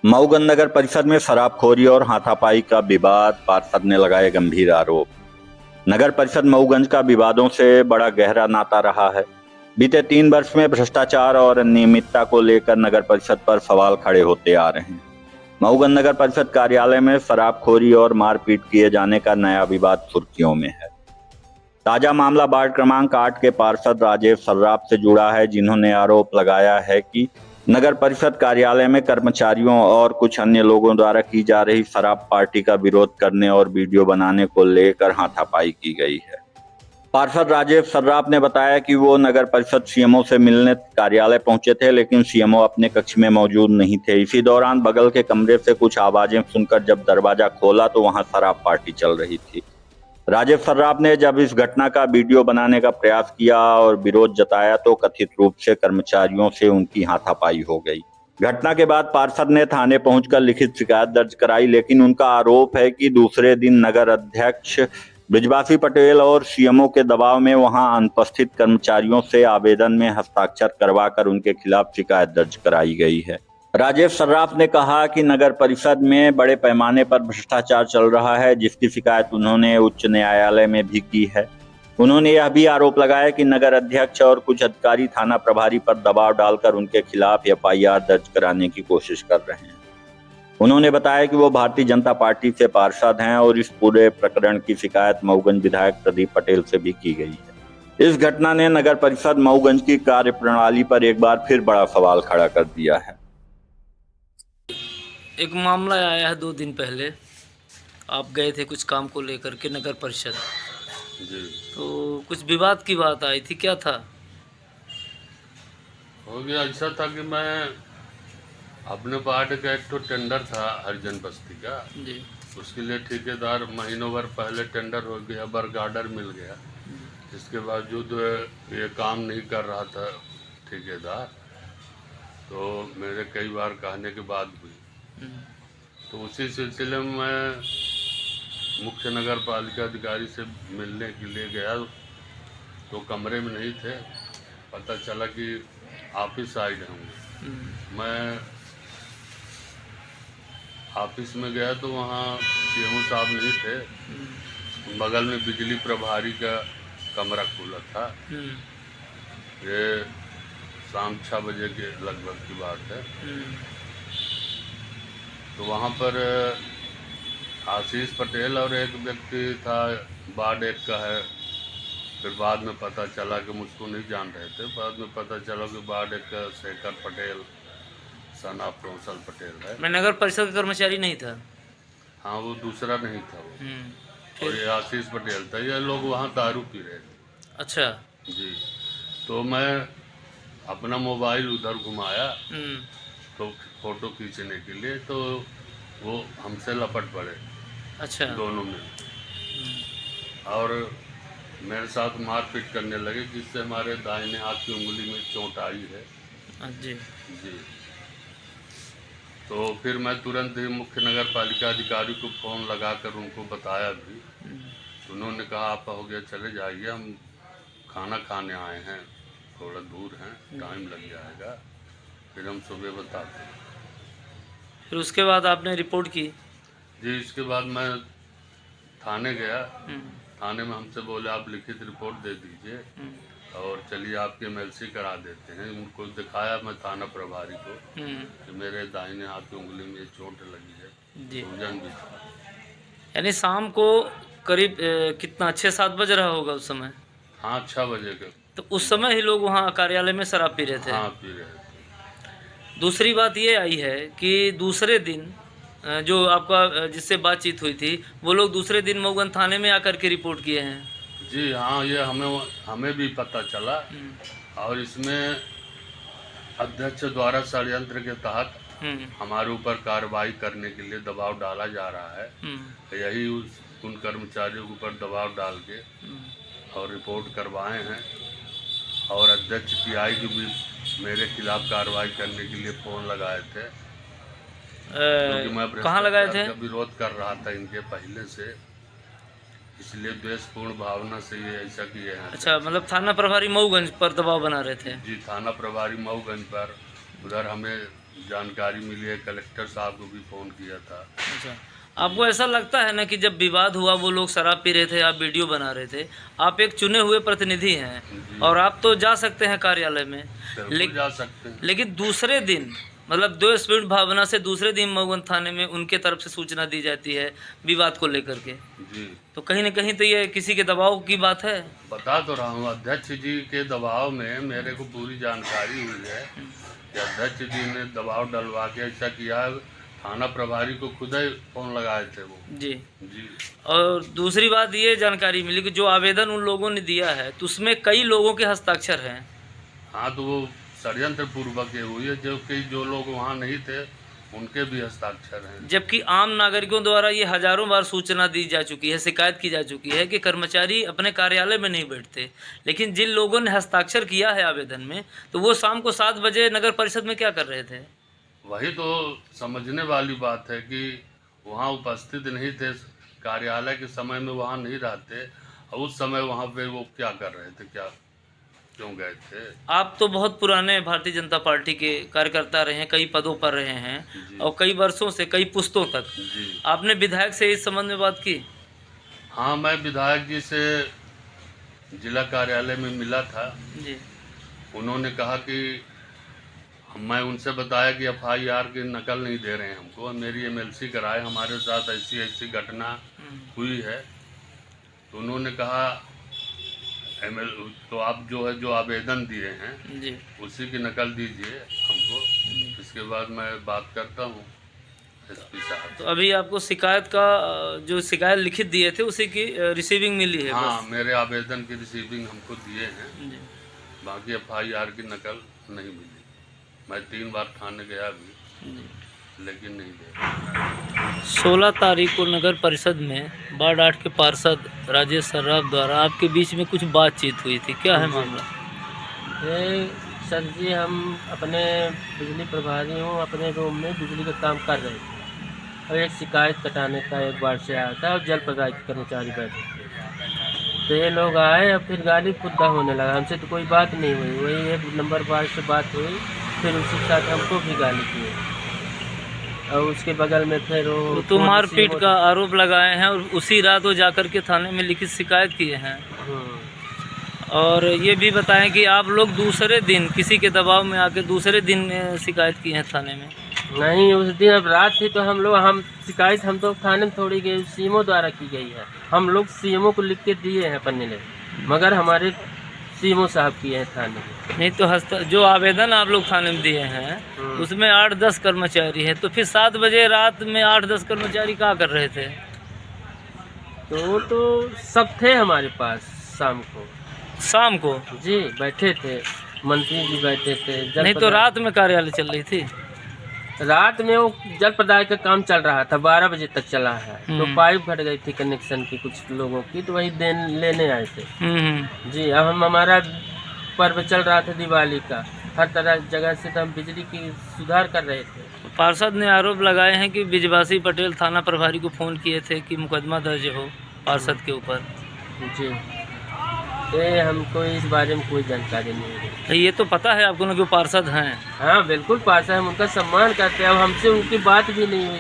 मऊगंज नगर परिषद में शराबखोरी और हाथापाई का विवाद, पार्षद ने लगाए गंभीर आरोप। नगर परिषद मऊगंज का विवादों से बड़ा गहरा नाता रहा है। बीते 3 वर्ष में भ्रष्टाचार और अनियमितता को लेकर नगर परिषद पर सवाल खड़े होते आ रहे हैं। मऊगंज नगर परिषद कार्यालय में शराबखोरी और मारपीट किए जाने का नया विवाद सुर्खियों में है। ताजा मामला वार्ड क्रमांक 8 के पार्षद राजेश सर्राफ से जुड़ा है, जिन्होंने आरोप लगाया है कि नगर परिषद कार्यालय में कर्मचारियों और कुछ अन्य लोगों द्वारा की जा रही शराब पार्टी का विरोध करने और वीडियो बनाने को लेकर हाथापाई की गई है। पार्षद राजेश सर्राफ ने बताया कि वो नगर परिषद सीएमओ से मिलने कार्यालय पहुंचे थे, लेकिन सीएमओ अपने कक्ष में मौजूद नहीं थे। इसी दौरान बगल के कमरे से कुछ आवाजें सुनकर जब दरवाजा खोला तो वहां शराब पार्टी चल रही थी। राजेश सर्राफ ने जब इस घटना का वीडियो बनाने का प्रयास किया और विरोध जताया तो कथित रूप से कर्मचारियों से उनकी हाथापाई हो गई। घटना के बाद पार्षद ने थाने पहुंचकर लिखित शिकायत दर्ज कराई, लेकिन उनका आरोप है कि दूसरे दिन नगर अध्यक्ष बृजवासी पटेल और सीएमओ के दबाव में वहां अनुपस्थित कर्मचारियों से आवेदन में हस्ताक्षर करवाकर उनके खिलाफ शिकायत दर्ज कराई गई है। राजेश सर्राफ ने कहा कि नगर परिषद में बड़े पैमाने पर भ्रष्टाचार चल रहा है, जिसकी शिकायत उन्होंने उच्च न्यायालय में भी की है। उन्होंने यह भी आरोप लगाया कि नगर अध्यक्ष और कुछ अधिकारी थाना प्रभारी पर दबाव डालकर उनके खिलाफ एफआईआर दर्ज कराने की कोशिश कर रहे हैं। उन्होंने बताया कि वो भारतीय जनता पार्टी से पार्षद हैं और इस पूरे प्रकरण की शिकायत मऊगंज विधायक प्रदीप पटेल से भी की गई है। इस घटना ने नगर परिषद मऊगंज की कार्यप्रणाली पर एक बार फिर बड़ा सवाल खड़ा कर दिया है। एक मामला आया है 2 दिन पहले, आप गए थे कुछ काम को लेकर के नगर परिषद जी। तो कुछ विवाद की बात आई थी, क्या था? हो गया ऐसा था कि मैं अपने वार्ड का एक तो टेंडर था हरिजन बस्ती का जी। उसके लिए ठेकेदार महीनों भर पहले टेंडर हो गया, वर्क ऑर्डर मिल गया। इसके बावजूद ये काम नहीं कर रहा था ठेकेदार, तो मेरे कई बार कहने के बाद भी तो उसी सिलसिले में मैं मुख्य नगर पालिका अधिकारी से मिलने के लिए गया, तो कमरे में नहीं थे। पता चला कि ऑफिस साइड होंगे। मैं ऑफिस में गया तो वहाँ सीएमओ साहब नहीं थे। बगल में बिजली प्रभारी का कमरा खुला था। ये शाम 6 बजे के लगभग की बात है। तो वहाँ पर आशीष पटेल और एक व्यक्ति था, वार्ड 1 का है। फिर बाद में पता चला कि मुझको नहीं जान रहे थे, बाद में पता चला कि वार्ड 1 का शेखर पटेल सन ऑफ कौशल पटेल है। मैं नगर परिषद का कर्मचारी नहीं था। हाँ, वो दूसरा नहीं था वो। और ये आशीष पटेल था। ये लोग वहाँ दारू पी रहे थे। अच्छा जी। तो मैं अपना मोबाइल उधर घुमाया तो फोटो खींचने के लिए, तो वो हमसे लपट पड़े। अच्छा। दोनों में और मेरे साथ मारपीट करने लगे, जिससे हमारे दाहिने हाथ की उंगली में चोट आई है। जी। जी। तो फिर मैं तुरंत ही मुख्य नगर पालिका अधिकारी को फ़ोन लगाकर उनको बताया भी। उन्होंने कहा आप हो गया, चले जाइए, हम खाना खाने आए हैं, थोड़ा दूर हैं, टाइम लग जाएगा, फिर हम सुबह बताते हैं। फिर उसके बाद आपने रिपोर्ट की? जी। इसके बाद मैं थाने गया। थाने में हमसे बोले आप लिखित रिपोर्ट दे दीजिए और चलिए आपके एमएलसी करा देते हैं। उनको दिखाया मैं थाना प्रभारी को कि मेरे दाहिने हाथ की उंगली में चोट लगी है, सूजन भी था। यानी शाम को करीब कितना 6-7 बज रहा होगा उस समय? हाँ, 6 बजे के। तो उस समय ही लोग वहाँ कार्यालय में शराब पी रहे थे? हाँ, पी रहे थे। दूसरी बात ये आई है कि दूसरे दिन जो आपका जिससे बातचीत हुई थी, वो लोग दूसरे दिन मऊगंज थाने में आकर के रिपोर्ट किए हैं। जी हाँ, ये हमें भी पता चला। और इसमें अध्यक्ष द्वारा षड्यंत्र के तहत हमारे ऊपर कार्रवाई करने के लिए दबाव डाला जा रहा है। यही उन कर्मचारियों के ऊपर दबाव डाल के और रिपोर्ट करवाए हैं। और अध्यक्ष पीआई को भी मेरे खिलाफ कार्रवाई करने के लिए फ़ोन लगाए थे, क्योंकि मैं कहाँ लगाए थे? विरोध कर रहा था इनके पहले से, इसलिए द्वेषपूर्ण भावना से ये ऐसा किए हैं। अच्छा, मतलब थाना प्रभारी मऊगंज पर दबाव बना रहे थे? जी, थाना प्रभारी मऊगंज पर। उधर हमें जानकारी मिली है, कलेक्टर साहब को भी फ़ोन किया था। अच्छा, आपको ऐसा लगता है ना कि जब विवाद हुआ वो लोग शराब पी रहे थे, आप वीडियो बना रहे थे, आप एक चुने हुए प्रतिनिधि हैं जी। और आप तो जा सकते हैं कार्यालय में, बिल्कुल जा सकते हैं। लेकिन दूसरे दिन मतलब द्वेषपूर्ण भावना से दूसरे दिन मऊगंज थाने में उनके तरफ से सूचना दी जाती है विवाद को लेकर के, जी, तो कहीं ना कहीं तो ये किसी के दबाव की बात है। बता तो रहा हूँ, अध्यक्ष जी के दबाव में मेरे को पूरी जानकारी हुई है कि अध्यक्ष जी ने दबाव डलवा के ऐसा किया। थाना प्रभारी को खुद ही फ़ोन लगाए थे वो। जी, जी, और दूसरी बात ये जानकारी मिली कि जो आवेदन उन लोगों ने दिया है तो उसमें कई लोगों के हस्ताक्षर हैं। हाँ, तो वो षड्यंत्र पूर्वक ये हुई है, जो लोग वहाँ नहीं थे उनके भी हस्ताक्षर हैं। जबकि आम नागरिकों द्वारा ये हजारों बार सूचना दी जा चुकी है, शिकायत की जा चुकी है कि कर्मचारी अपने कार्यालय में नहीं बैठते, लेकिन जिन लोगों ने हस्ताक्षर किया है आवेदन में तो वो शाम को 7 बजे नगर परिषद में क्या कर रहे थे? वही तो समझने वाली बात है कि वहाँ उपस्थित नहीं थे, कार्यालय के समय में वहाँ नहीं रहते, और उस समय वहाँ पे वो क्या कर रहे थे, क्यों गए थे? आप तो बहुत पुराने भारतीय जनता पार्टी के कार्यकर्ता रहे हैं, कई पदों पर रहे हैं जी। और कई वर्षों से, कई पुस्तों तक। जी, आपने विधायक से इस संबंध में बात की? हाँ, मैं विधायक जी से जिला कार्यालय में मिला था। जी, उन्होंने कहा कि मैं उनसे बताया कि FIR की नकल नहीं दे रहे हैं हमको, मेरी MLC कराए, हमारे साथ ऐसी ऐसी घटना हुई है। तो उन्होंने कहा तो आप जो आवेदन दिए हैं जी, उसी की नकल दीजिए हमको, इसके बाद मैं बात करता हूँ SP साहब। तो अभी आपको शिकायत का जो शिकायत लिखित दिए थे उसी की रिसीविंग मिली है? हाँ, बस। मेरे आवेदन की रिसीविंग हमको दिए हैं, जी, बाकी FIR की नकल नहीं मिली। मैं 3 बार थाने गया भी, जी। लेकिन नहीं दे। 16 तारीख को नगर परिषद में वार्ड 8 के पार्षद राजेश सर्राफ द्वारा आपके बीच में कुछ बातचीत हुई थी, क्या है मामला? ये सर जी, हम अपने बिजली प्रभारी हूँ, अपने रूम में बिजली का काम कर रहे थे और एक शिकायत कटाने का एक बार से आया था और जल प्रदाय के कर्मचारी बैठे थे। तो ये लोग आए और फिर गाली फुद्दा होने लगा। हमसे तो कोई बात नहीं हुई, वही एक नंबर बार से बात हुई, फिर उसी के साथ हमको भी गाली की और उसके बगल में फिर वो तो मारपीट का आरोप लगाए हैं और उसी रात वो जाकर के थाने में लिखित शिकायत किए हैं। और ये भी बताएं कि आप लोग दूसरे दिन किसी के दबाव में आके दूसरे दिन शिकायत की है थाने में? नहीं, उस दिन अब रात थी तो हम शिकायत हम तो थाने में थोड़ी गई, CMO द्वारा की गई है। हम लोग CMO को लिख के दिए हैं पन्ने में, मगर हमारे CMO साहब किए हैं थाने में। नहीं तो जो आवेदन आप लोग थाने में दिए हैं उसमें 8-10 कर्मचारी है, तो फिर 7 बजे रात में 8-10 कर्मचारी क्या कर रहे थे? तो सब थे हमारे पास शाम को जी, बैठे थे, मंत्री जी बैठे थे। नहीं तो रात में कार्यालय चल रही थी? रात में वो जल प्रदाय का काम चल रहा था, 12 बजे तक चला है। तो पाइप फट गई थी कनेक्शन की कुछ लोगों की, तो वही लेने आए थे। जी, अब हमारा पर्व चल रहा था दिवाली का, हर तरह जगह से तो हम बिजली की सुधार कर रहे थे। पार्षद ने आरोप लगाए हैं कि ब्रिजवासी पटेल थाना प्रभारी को फ़ोन किए थे कि मुकदमा दर्ज हो पार्षद के ऊपर। जी, ये हमको इस बारे में कोई जानकारी नहीं है। ये तो पता है आपको ना कि वो पार्षद हैं? हाँ बिल्कुल पार्षद, हम उनका सम्मान करते हैं, अब हमसे उनकी बात भी नहीं हुई।